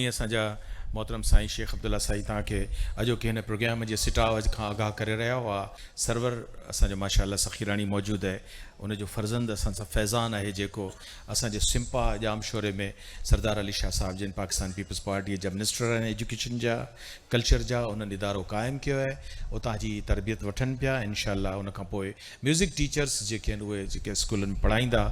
जीअं असांजा मोहतरम साईं शेख अब्दुल्ला साईं तव्हांखे अॼोके हिन प्रोग्राम जे सिटाव खां आगाह करे रहिया हुआ। सरवर असांजो माशाअल्लाह सखीराणी मौजूदु आहे, उनजो फर्ज़ंद असां सां फैज़ान आहे जेको असांजे सिंपा जाम शोरे में सरदार अली शाह साहिब जिन पाकिस्तान पीपल्स पार्टी जा मिनिस्टर आहिनि एजुकेशन जा कल्चर जा, उन्हनि इदारो क़ाइमु कयो आहे, उतां जी तरबियत वठनि पिया। इंशाअल्लाह उन खां पोइ म्यूज़िक टीचर्स जेके आहिनि उहे जेके स्कूलनि में पढ़ाईंदा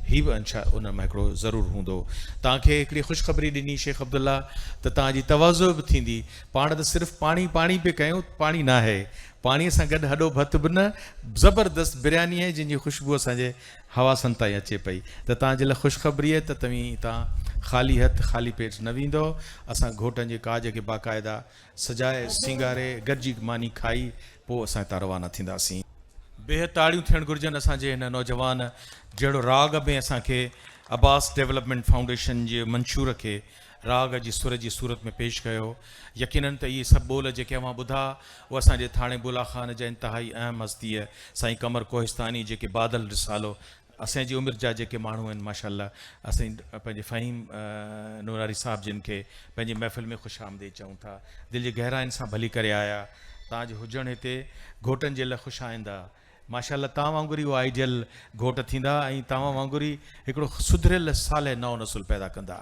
ही बि उन में हिकिड़ो ज़रूरु हूंदो। तव्हांखे हिकिड़ी ख़ुशख़बरी ॾिनी शेख अब्दुल्ला त तव्हांजी तवाज़ो बि थींदी। पाण त सिर्फ़ु पाणी पाणी पिए कयूं, पाणी न आहे, पाणीअ सां गॾु हॾो भत बि न, ज़बरदस्त बिरयानी आहे जंहिंजी ख़ुशबू असांजे हवासनि ताईं अचे पई। त तव्हांजे लाइ ख़ुशख़बरी आहे त तव्हां ख़ाली हथ ख़ाली पेट न वेंदो। असां घोटनि जे काज खे बाक़ाइदा सजाए सिंगारे गॾिजी मानी खाई पोइ असां हितां रवाना थींदासीं। बेहद ताड़ियूं थियणु घुरिजनि असांजे हिन नौजवान जहिड़ो राग में असांखे अब्बास डेवलपमेंट फाउंडेशन जे मंशूर खे राग जी सुर जी सूरत में पेश कयो। यकीनन त इहे सभु ॿोल जेके अवां ॿुधा उहे असांजे थाणे बुला ख़ान जा इंतिहाई अहम हस्तीअ साईं कमर कोहिस्तानी जेके बादल रिसालो असांजी उमिरि जा जेके माण्हू आहिनि माशाअल्लाह, असां पंहिंजे फ़हीम नूरारी साहिब जिन खे पंहिंजी महफ़िल में ख़ुशि आमदीद चऊं था। दिलि जी गहराइनि सां भली करे आया। तव्हांजो हुजणु हिते घोटनि जे लाइ ख़ुशि आईंदा माशाअल्लाह। तव्हां वांगुरु ई उहो आइडियल घोट थींदा ऐं तव्हां वांगुरु ई हिकिड़ो सुधरियल साल नओं नसुल पैदा कंदा।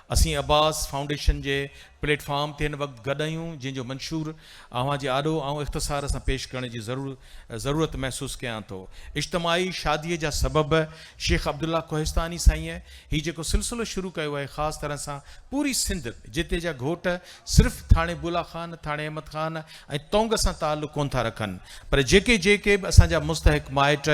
असीं अब्बास फाउंडेशन जे प्लेटफॉर्म ते हिन वक़्तु गॾु आहियूं जंहिंजो मंशूर अव्हां जे आॾो ऐं इख़्तिसार सां पेश करण जी ज़रूरत महसूसु कयां थो। इज्तिमाही शादीअ जा सबब शेख अब्दुल्ला कोहिस्तानी साईं हीउ जेको सिलसिलो शुरू कयो आहे ख़ासि तरह सां पूरी सिंध जिते जा घोट सिर्फ़ु थाणे बुला ख़ान, थाणे अहमद ख़ान ऐं तोंग सां ताल्लुक़ कोन था रखनि, पर जेके जेके बि असांजा मुस्तहिक माइट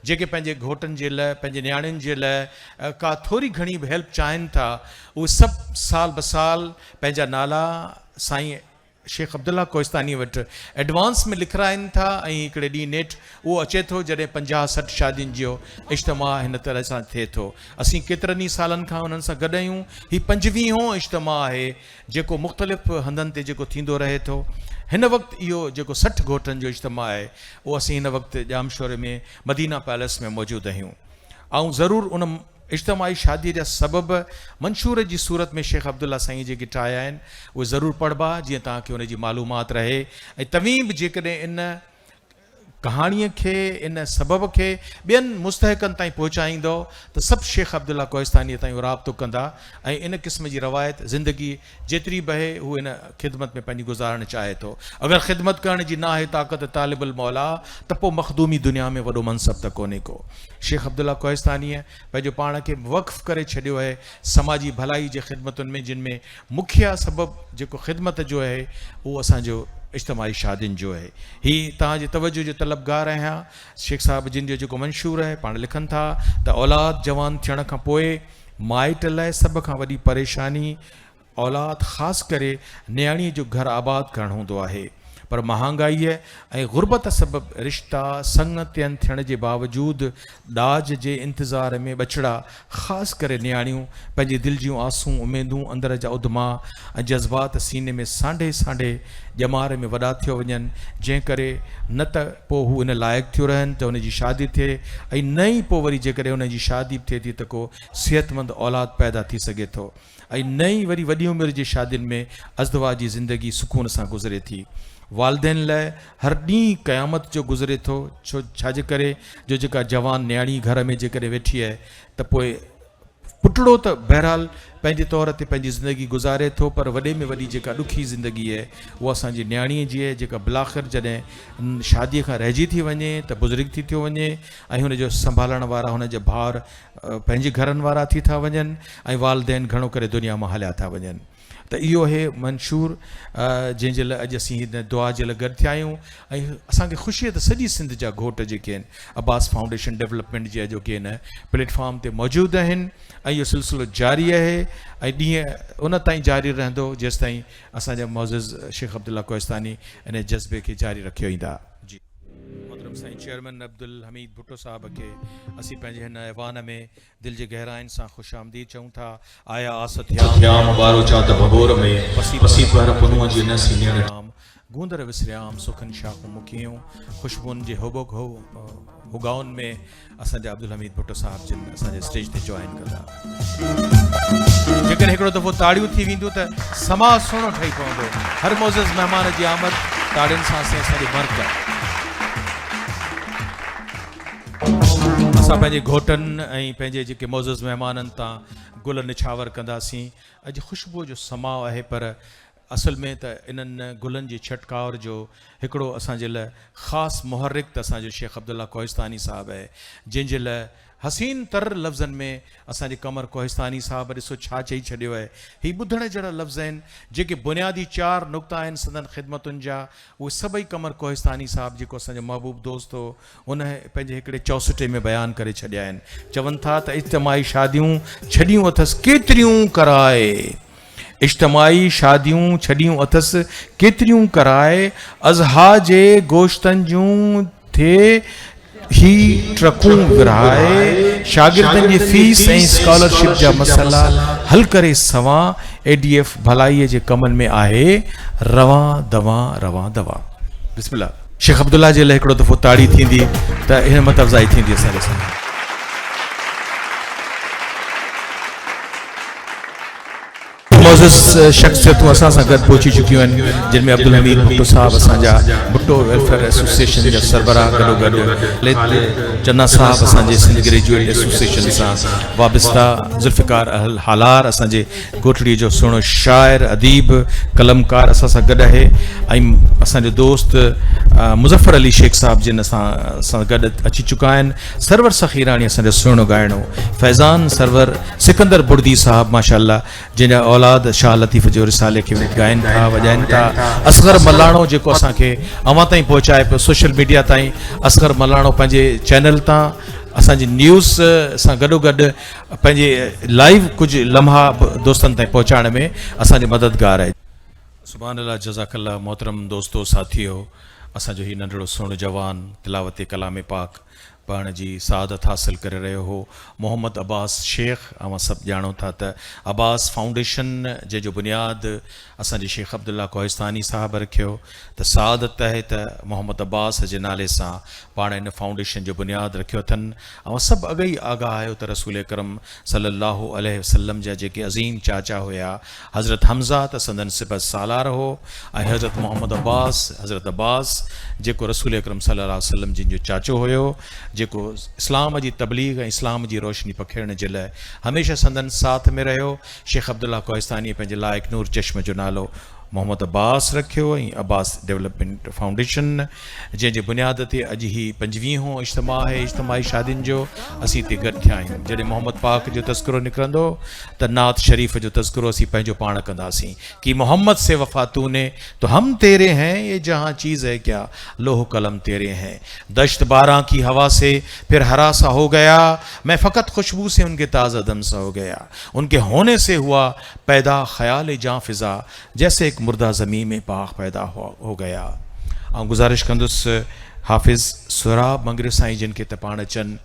जेके पंहिंजे घोटनि जे लाइ पंहिंजे नियाणियुनि जे लाइ का थोरी घणी बि हेल्प चाहिनि था, उहे सभु साल ब साल पंहिंजा नाला साईं शेख अब्दुल्ला कोहिस्तानी वटि एडवांस में लिखाराइनि था। ऐं हिकिड़े ॾींहुं नेठ उहो अचे थो जॾहिं 50-60 शादियुनि जो इज्तिमा हिन तरह सां थिए थो। असीं केतिरनि ई सालनि खां उन्हनि सां गॾु आहियूं। हीउ 25हों इज्तिमा आहे जेको मुख़्तलिफ़ हंधनि ते जेको थींदो रहे थो। हिन वक़्तु इहो जेको 60 घोटनि जो इज्तिमा आहे उहो असीं हिन वक़्तु जामशोरे में मदीना पैलेस में मौजूदु आहियूं। ऐं ज़रूरु उन इज्तिमाही शादीअ जा सबब मंशूर जी सूरत में शेख अब्दुल्ला साईं जेके ठाहिया आहिनि उहे ज़रूरु पढ़बा जीअं तव्हांखे उनजी मालूमात रहे। ऐं तव्हीं बि जेकॾहिं इन कहाणीअ खे इन सबब खे ॿियनि मुस्तहिकनि ताईं पहुचाईंदो त सभु शेख अब्दुल्ला कोहिस्तानीअ ताईं राब्तो कंदा ऐं इन क़िस्म जी रवायत ज़िंदगी जेतिरी बहे हू इन ख़िदमत में पंहिंजी गुज़ारणु चाहे थो। अगरि ख़िदमत करण जी न आहे ताक़त तालिबुल मौला त पोइ मखदूमी दुनिया में वॾो मनसब त कोन्हे को। शेख अब्दुल्ला कोहिस्तानीअ पंहिंजो पाण खे वक़्फ़ करे छॾियो आहे समाजी भलाई जे ख़िदमतुनि में, जिन में मुख्य सबबु जेको ख़िदमत जो आहे उहो असांजो इज्तिमाही शादियुनि जो आहे। हीअ तव्हांजे तवजो जो तलबगार आहियां। शेख साहिब जिन जो जेको मंशूर आहे पाण लिखनि था त औलाद जवान थियण खां पोइ माइट लाइ सभ खां वॾी परेशानी औलाद ख़ासि करे नियाणीअ जो घर आबाद करणु हूंदो आहे, पर महांगाईअ ऐं गुरबत सबबु रिश्ता संगतियन थियण जे बावजूदि ॾाज जे इंतज़ार में बछड़ा ख़ासि करे नियाणियूं पंहिंजी दिलि जूं आसूं उमेदूं अंदर जा उदमा ऐं जज़्बात सीने में सांढे सांढे ॼमारे में वॾा थियो वञनि, जंहिं करे न त पोइ हू इन लाइक़ु थियो रहनि त उनजी शादी थिए ऐं न ई पोइ वरी जेकॾहिं उनजी शादी थिए थी त को सिहतमंद औलाद पैदा थी सघे थो ऐं न ई वरी वॾी उमिरि जी शादियुनि में अज़दवा जी ज़िंदगी सुकून सां गुज़रे थी। वालदेन लाइ हर ॾींहुं क़यामत जो गुज़रे थो, छाजे करे जो जेका जवान नियाणी घर में जेकॾहिं वेठी आहे त पोइ पुटड़ो त बहरहाल पंहिंजे तौर ते पंहिंजी ज़िंदगी गुज़ारे थो, पर वॾे में वॾी जेका ॾुखी ज़िंदगी आहे उहा असांजी नियाणीअ जी आहे जेका बिलाख़िर जॾहिं शादीअ खां रहिजी थी वञे त बुज़ुर्ग थी थियो वञे ऐं हुनजो संभालण वारा हुनजा भाउर पंहिंजे घरनि वारा थी था वञनि ऐं वालदेन घणो करे दुनिया मां हलिया था वञनि। त इहो आहे मंशूर जंहिंजे लाइ अॼु असीं हिन दुआ जे लाइ गॾु थिया आहियूं। ऐं असांखे ख़ुशी आहे त सॼी सिंध जा घोट जेके आहिनि अब्बास फाउंडेशन डेवलपमेंट जे जेके आहिनि प्लेटफॉर्म ते मौजूदु आहिनि ऐं इहो सिलसिलो जारी आहे ऐं ॾींहं उन ताईं जारी रहंदो जेसि ताईं असांजा मोअज़्ज़िज़ शेख अब्दुल्ला कोहिस्तानी इन जज़्बे खे जारी रखियो ईंदा। जी मोहतरम साईं चेयरमैन अब्दुल हमीद भुट्टो साहब खे असीं पंहिंजे हिन ऐवान में दिलि जे गहराइनि सां ख़ुशि आमदीद चऊं था। आया आसथियाम बारो चात बबोर में पसी पर पुनुअ जी नसी नियम गूंदर विसरियाम सुखन शाखूं मुखियूं खुशबुनि जे हुगाउनि में असांजा अब्दुल हमीद भुट्टो साहब जिन असांजे स्टेज ते जॉइन कंदा। जेकॾहिं हिकिड़ो दफ़ो ताड़ियूं थी वेंदियूं त समाज सुहिणो ठही पवंदो। हर मोज़िज़ महिमान जी आमद ताड़ियुनि सां असांजो बर्क। असां पंहिंजे घोटनि ऐं पंहिंजे जेके मोज़िज़ महिमाननि तां गुल निछावर कंदासीं। अॼु ख़ुशबू जो समाओ आहे, पर असल में त इन्हनि गुलनि जी छटकावर जो हिकिड़ो असांजे लाइ ख़ासि मुहर्रिक त असांजो शेख अब्दुल्ला कोहिस्तानी साहिबु आहे, जंहिंजे लाइ हसीन तर लफ़्ज़नि में असांजे कमर कोहिस्तानी साहिबु ॾिसो छा चई छॾियो आहे। हीअ ॿुधण जहिड़ा लफ़्ज़ आहिनि जेके बुनियादी 4 नुक़्ता आहिनि संदन ख़िदमतुनि जा, उहे सभई कमर कोहिस्तानी साहिबु जेको असांजो महबूब दोस्त हो उन पंहिंजे हिकिड़े चौसठे में बयानु करे छॾिया आहिनि। चवनि था त इज्तिमाही शादियूं छॾियूं अथसि केतिरियूं कराए, इज्तिमाही शादियूं छॾियूं अथसि केतिरियूं कराए, अज़हा जे गोश्तनि जूं थिए ही ट्रकूं विरहाए, शागिर्दनि जी फीस ऐं स्कॉलरशिप जा मसइला हल करे सवां, ADF भलाईअ जे कमनि में आहे रवां दवां रवां दवा। बिस्मिल्लाह। शेख अब्दुल्ला जे लाइ हिकिड़ो दफ़ो ताड़ी थींदी त हिम्मत अफ़ज़ाई थींदी असांजे सां। मोज़िज़ शख्सियतूं असां सां गॾु पहुची चुकियूं आहिनि, जिन में अब्दुल हमीद भुट्टो साहब असांजा भुट्टो वेलफेयर एसोसिएशन जा सरबराह गॾोगॾु, चन्ना साहब असांजे सिंध ग्रेजुएट एसोसिएशन सां वाबस्ता, ज़ुल्फ़िकार अहल हालार असांजे कोटड़ीअ जो सुहिणो शाइर अदीब कलमकार असां सां गॾु आहे, ऐं असांजो दोस्त मुज़फ़र अली शेख साहब जिन सां गॾु अची चुका आहिनि, सरवर सखीरानी असांजो सुहिणो ॻाइणो, फैज़ान सरवर, सिकंदर बुर्दी साहब माशाअल्लाह जंहिंजा औलाद शाह लतीफ़ जो रिसाले खे ॻाइनि था वॼाइनि था, असगर मलाणो जेको असांखे अवां ताईं पहुचाए पियो सोशल मीडिया ताईं, असगर मलाणो पंहिंजे चैनल तां असांजी न्यूज़ सां गॾोगॾु पंहिंजे लाइव कुझु लम्हा दोस्तनि ताईं पहुचाइण में असांजे मददगार आहे। सुभान अल्लाह, जज़ाकल्लाह। मोहतरम दोस्तो साथियो, असांजो हीउ नंढड़ो सुहिणो जवान तिलावत कलाम पाक पढ़ण जी सआदत हासिल करे रहियो हो मोहम्मद अब्बास शेख। अवां सभु ॼाणो था त अब्बास फाउंडेशन जंहिंजो बुनियाद असांजे शेख अब्दुल्ला कोहिस्तानी साहिबु रखियो, त सआदत आहे त मोहम्मद अब्बास जे नाले सां पाण इन फाउंडेशन जो बुनियाद रखियो अथनि। ऐं सभु अॻई आगाह आहियो त रसूल अकरम सल्लल्लाहु अलैहि वसल्लम जा जेके अज़ीम चाचा हुया, हज़रत हमज़ा त संदन सिबत सालार हो, ऐं हज़रत मोहम्मद अब्बास, हज़रत अब्बास जेको रसूल अकरम सल्लल्लाहु अलैहि वसल्लम जिन जो चाचो हुयो, जेको इस्लाम जी तबलीग ऐं इस्लाम जी रोशनी पखेड़ण जे लाइ हमेशह संदन साथ में रहियो। शेख अब्दुल्ला कोहिस्तानी पंहिंजे लाइक़ नूर चश्म जो नालो मोहम्मद अब्बास रखियो, ऐं अब्बास डेवलपमेंट फाउंडेशन जंहिंजे बुनियाद ते अॼु ही 25हों इज्तिमा आहे इज्तिमाही शादियुनि जो। असीं हिते गॾु थिया आहियूं। जॾहिं मोहम्मद पाक जो तज़किरो निकिरंदो त नात शरीफ़ जो तज़किरो असीं पंहिंजो पाण कंदासीं कि मोहम्मद से वफ़ा तूने तो हम तेरे हैं, ये जहाँ चीज़ है क्या लोह कलम तेरे हैं, दश्त 12 की हवा से फिर हरा सा हो गया, मैं फ़कत खुशबू से उनके ताज़ा दम सा हो गया, उनके होने से हुआ पैदा ख्याल जाँ फ़िज़ा, जैसे एक मुर्दा ज़मीन में पाक पैदा हो गया। ऐं गुज़ारिश कंदुसि हाफ़िज़ सुराब मंगरे साईं जिन खे त पाण अचनि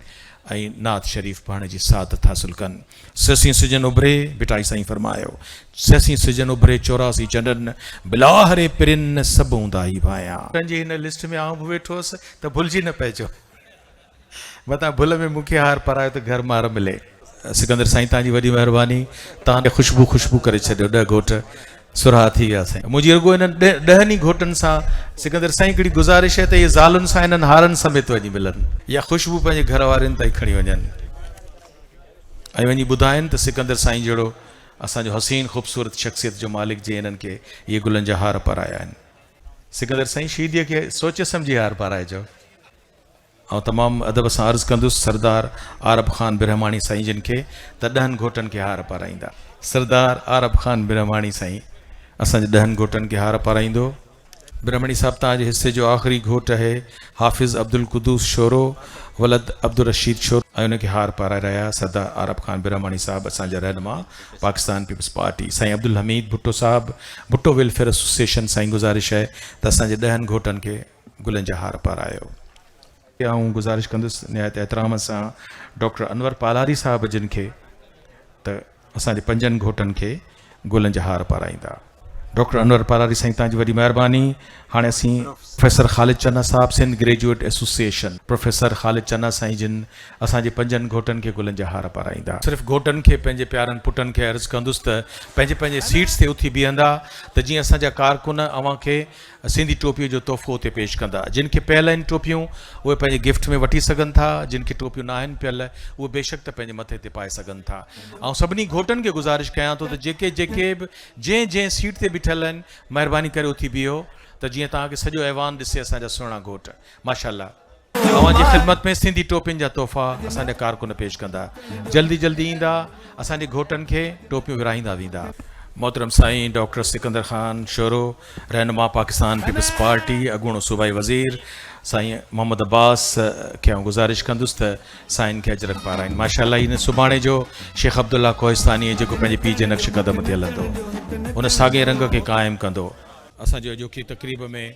ऐं नात शरीफ़ पढ़ण जी सआदत हासिल कनि। ससी सिजन उभरे बिटाई साईं फरमायो, ससी सिजन उभरे 84 चंडन बिलाहरे पिरिन सभु हूंदा ई भाया। पंहिंजी हिन लिस्ट में आऊं बि वेठो हुअसि त भुलिजी न पइजो, मतां भुल में मूंखे हार पारायो त घर मार मिले। सिकंदर साईं तव्हांजी वॾी महिरबानी, तव्हां ख़ुशबू करे छॾियो। 10 घोट सुराह थी विया साईं। मुंहिंजी रुगो इन्हनि 10 ई घोटनि सां सिकंदर साईं हिकिड़ी गुज़ारिश आहे त इहे ज़ालुनि सां इन्हनि हारनि समेत वञी मिलनि, या ख़ुशबू पंहिंजे घर वारनि ताईं खणी वञनि ऐं वञी ॿुधाइनि त सिकंदर साईं जहिड़ो असांजो हसीन ख़ूबसूरत शख़्सियत जो मालिक जे इन्हनि खे इहे गुलनि जा हार पाराया आहिनि। सिकंदर साईं शहीदीअ खे सोचे सम्झी हार पाराइजो। ऐं तमामु अदब सां अर्ज़ु कंदुसि सरदार आरब ख़ान बिरहमाणी साईं जिन खे त 10 घोटनि खे हार पाराईंदा। सरदार आरब ख़ान बिरहमाणी साईं असांजे 10 घोटनि खे हार पाराईंदो। बिरहमणी साहब तव्हांजे हिस्से जो आख़िरी घोट आहे हाफ़िज़ अब्दुल कुदूस शोरो वलद अब्दुल रशीद शोरो, ऐं उनखे हार पाराए रहिया सरदार आरब ख़ान बिरहमाणी साहब असांजा रहनुमा पाकिस्तान पीपल्स पार्टी। साईं अब्दुल हमीद भुट्टो साहब भुट्टो वेलफेयर एसोसिएशन, साईं गुज़ारिश आहे त असांजे 10 घोटनि खे गुलनि जा हार पारायो। ऐं गुज़ारिश कंदुसि निहायत एतिराम सां डॉक्टर अनवर पालारी साहब जिन खे त असांजे 5 घोटनि खे गुलनि जा हार पाराईंदा। डॉक्टर अनवर पारारी साईं तव्हांजी वॾी महिरबानी। हाणे असीं प्रोफेसर ख़ालिद चन्ना साहब सिंध ग्रेजुएट एसोसिएशन प्रोफेसर ख़ालिद चन्ना साईं जिन असांजे 5 घोटनि खे गुलनि जा हार पाराईंदा। सिर्फ़ु घोटनि खे पंहिंजे प्यारनि पुटनि खे अर्ज़ु कंदुसि त पंहिंजे पंहिंजे सीट्स ते उथी बीहंदा त जीअं असांजा कारकुन अव्हां खे सिंधी टोपीअ जो तोहफ़ो उते पेश कंदा। जिन खे पियल आहिनि टोपियूं उहे पंहिंजे गिफ्ट में वठी सघनि था, जिन खे टोपियूं न आहिनि पियल उहे बेशक त पंहिंजे मथे ते पाए सघनि था। ऐं सभिनी घोटनि खे गुज़ारिश कयां थो त जेके जेके बि जंहिं सीट ते बीठल आहिनि महिरबानी करे उथी बीहो त जीअं तव्हांखे सॼो ऐवान ॾिसे असांजा सुहिणा घोट माशाअल्लाह तव्हांजी ख़िदमत में सिंधी टोपियुनि जा तोहफ़ा असांजा कारकुन पेश कंदा। जल्दी जल्दी ईंदा, असांजे घोटनि खे टोपियूं विराईंदा वेंदा। मोहतरम साईं डॉक्टर सिकंदर ख़ान शोरो रहनुमा पाकिस्तान पीपल्स पार्टी अॻूणो सूबाई वज़ीर साईं मोहम्मद अब्बास खे आउं गुज़ारिश कंदुसि त साईं खे अजरक पाराइनि। माशाअल्लाह इन सुभाणे जो शेख अब्दुल्ला कोहिस्तानी जेको पंहिंजे पीउ जे नक्श क़दम ते हलंदो उन साॻे रंग खे क़ाइमु कंदो। असांजे अॼोकी तक़रीब में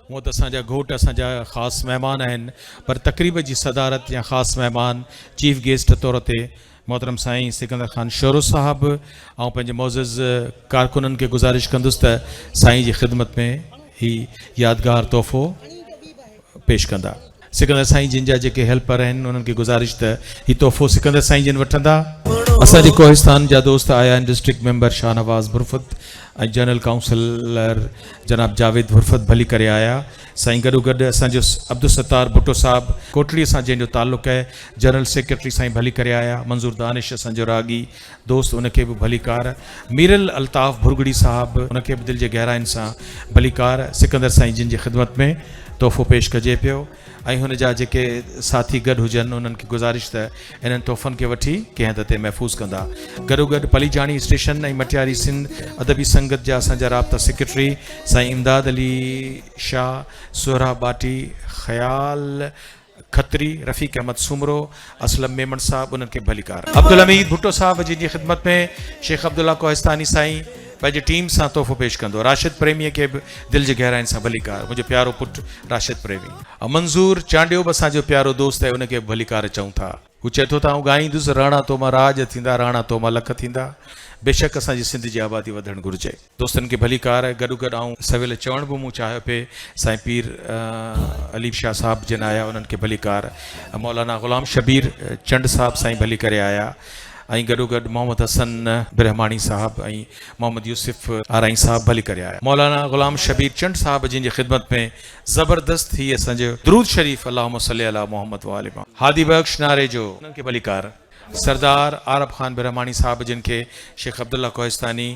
हूअं त असांजा घोट असांजा ख़ासि महिमान आहिनि, पर तक़रीब जी सदारत या ख़ासि महिमान चीफ गेस्ट तौर ते मोहतरम साईं सिकंदर ख़ान शोरो साहब ऐं पंहिंजे मोज़िज़ कारकुननि खे गुज़ारिश कंदुसि त साईं जी ख़िदमत में ही यादगार तोहफ़ो पेश कंदा। सिकंदर साईं जिन जा जेके हेल्पर आहिनि उन्हनि खे गुज़ारिश त ही तोहफ़ो सिकंदर साईं जिन वठंदा। असांजे कोहिस्तान जा दोस्त आया आहिनि, डिस्ट्रिक्ट मेंबर शाहनवाज़ भुरफत ऐं जनरल काउंसिलर जनाब जावेद भुरफत भली करे आया। साईं गॾोगॾु असांजो अब्दुल सत्तार भुट्टो साहब कोटड़ीअ सां जंहिंजो ताल्लुक़ु आहे जनरल सेक्रेटरी साईं भली करे आया। मंज़ूर दानिश असांजो रागी दोस्त उनखे बि भलीकार। मीरल अल्ताफ़ भुरगड़ी साहब उनखे बि दिलि जे गहराइनि सां भलीकार। सिकंदर साईं जिन जी ख़िदमत में तोहफ़ो पेश कजे पियो ऐं हुन जा जेके साथी गॾु हुजनि उन्हनि खे गुज़ारिश त इन्हनि तोहफ़नि खे वठी कंहिं हंध ते महफ़ूज़ कंदा। गॾोगॾु पलीजाणी स्टेशन ऐं मटियारी सिंध अदबी संगत जा असांजा राब्ता सेक्रेटरी साईं इमदाद अली शाह, सोहरा बाटी, ख़याल खत्री, रफ़ीक अहमद सुमरो, असलम मेमन साहब उन्हनि खे भलीकार। अब्दुल हमीद भुट्टो साहब जिन जी ख़िदमत में शेख अब्दुल्ला कोहिस्तानी साईं पंहिंजी टीम सां तोहफ़ो पेश कंदो। राशिद प्रेमीअ खे बि दिलि जे गहराइनि सां भलीकार। मुंहिंजो प्यारो पुटु राशिद प्रेमी। मंज़ूर चांडियो बि असांजो प्यारो दोस्त आहे, उनखे बि भलीकार चऊं था। हू चए थो त आउं ॻाईंदुसि राणा तो मां राज थींदा, राणा तो मां लख थींदा। बेशक असांजी सिंध जी आबादी वधणु घुरिजे। दोस्तनि खे भलीकार। गॾोगॾु आउं सवेल चवण बि मूं चाहियो पिए साईं पीर अली शाह साहब जिन आया उन्हनि खे भलीकार। मौलाना ग़ुलाम शबीर चंड साहब साईं भली करे आया ऐं गॾोगॾु मोहम्मद हसन ब्रह्माणी साहब ऐं मोहम्मद यूसुफ आराई साहब भली करे आया। मौलाना ग़ुलाम शबीर चंड साहब जिन जी ख़िदमत में ज़बरदस्त ही असांजो दुरूद शरीफ़ अल्लाहुम्मा सल्ली अला मोहम्मद व आले मोहम्मद हादी बख्श नारे जो उन्हनि खे भलीकार। सरदार आरब ख़ान ब्रह्माणी साहब जिन खे शेख अब्दुल्ला कोहिस्तानी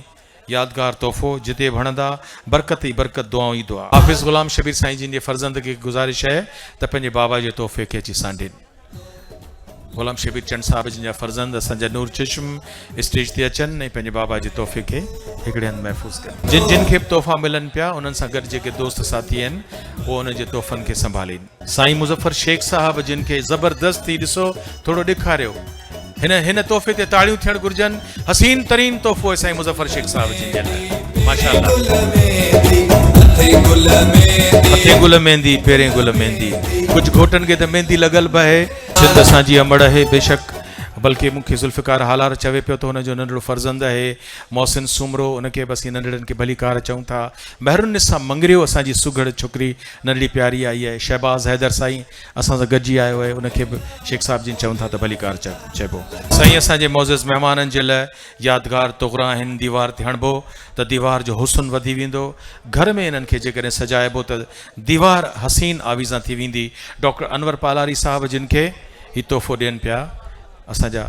यादगार तोहफ़ो जिते भणंदा बरकत ई बरकत दुआऊं ई दुआ। हाफ़िज़ ग़ुलाम शबीर साईं जिन जे फर्ज़ंद खे गुज़ारिश आहे त पंहिंजे बाबा जे तोहफ़े खे अची सांडीनि। ग़ुलाम शबीर चंद साहब जिन जा फर्ज़ंद असांजा नूर चश्म स्टेज ते अचनि ऐं पंहिंजे बाबा जे तोहफ़े खे हिकिड़े हंधि महफ़ूज़ कनि। जिन जिन खे बि तोहफ़ा मिलनि पिया उन्हनि सां गॾु जेके दोस्त साथी आहिनि उहे उन जे तोहफ़नि खे संभालीनि। साईं मुज़फ़र शेख साहब जिन खे ज़बरदस्त थी ॾिसो थोरो ॾेखारियो हिन तोहफ़े ते ताड़ियूं थियणु घुरिजनि। हसीन तरीन तोहफ़ो आहे साईं मुज़फ़र शेख साहब जिन जे लाइ माशाअल्लाह। हथे गुल मेहंदी पेरें गुल मेहंदी। कुझु घोटनि खे त मेहंदी लॻल बि आहे। सिंध असांजी अमड़ आहे बेशक, बल्कि मूंखे ज़ुल्फ़िकार हालार चवे पियो त हुनजो नंढड़ो फर्ज़ंद आहे मोहसिन सुमरो, उनखे बसि इहे नंढड़नि खे भलीकार चऊं था। महरुनिसा मंगरियो असांजी सुघड़ छोकिरी नंढड़ी प्यारी आई आहे। शहबाज़ हैदर साईं असां सां गॾिजी आयो आहे, उनखे बि शेख साहब जिन चऊं था त भलीकार चइबो। साईं असांजे मोज़िज़ महिमाननि जे लाइ यादगार तोगरा आहिनि। दीवार ते हणिबो त दीवार जो हुस्न वधी वेंदो। घर में इन्हनि खे जेकॾहिं सजाइबो त दीवार हसीन आवीज़ा थी वेंदी। डॉक्टर अनवर पालारी साहब जिन खे ही तोहफ़ो ॾियनि पिया असांजा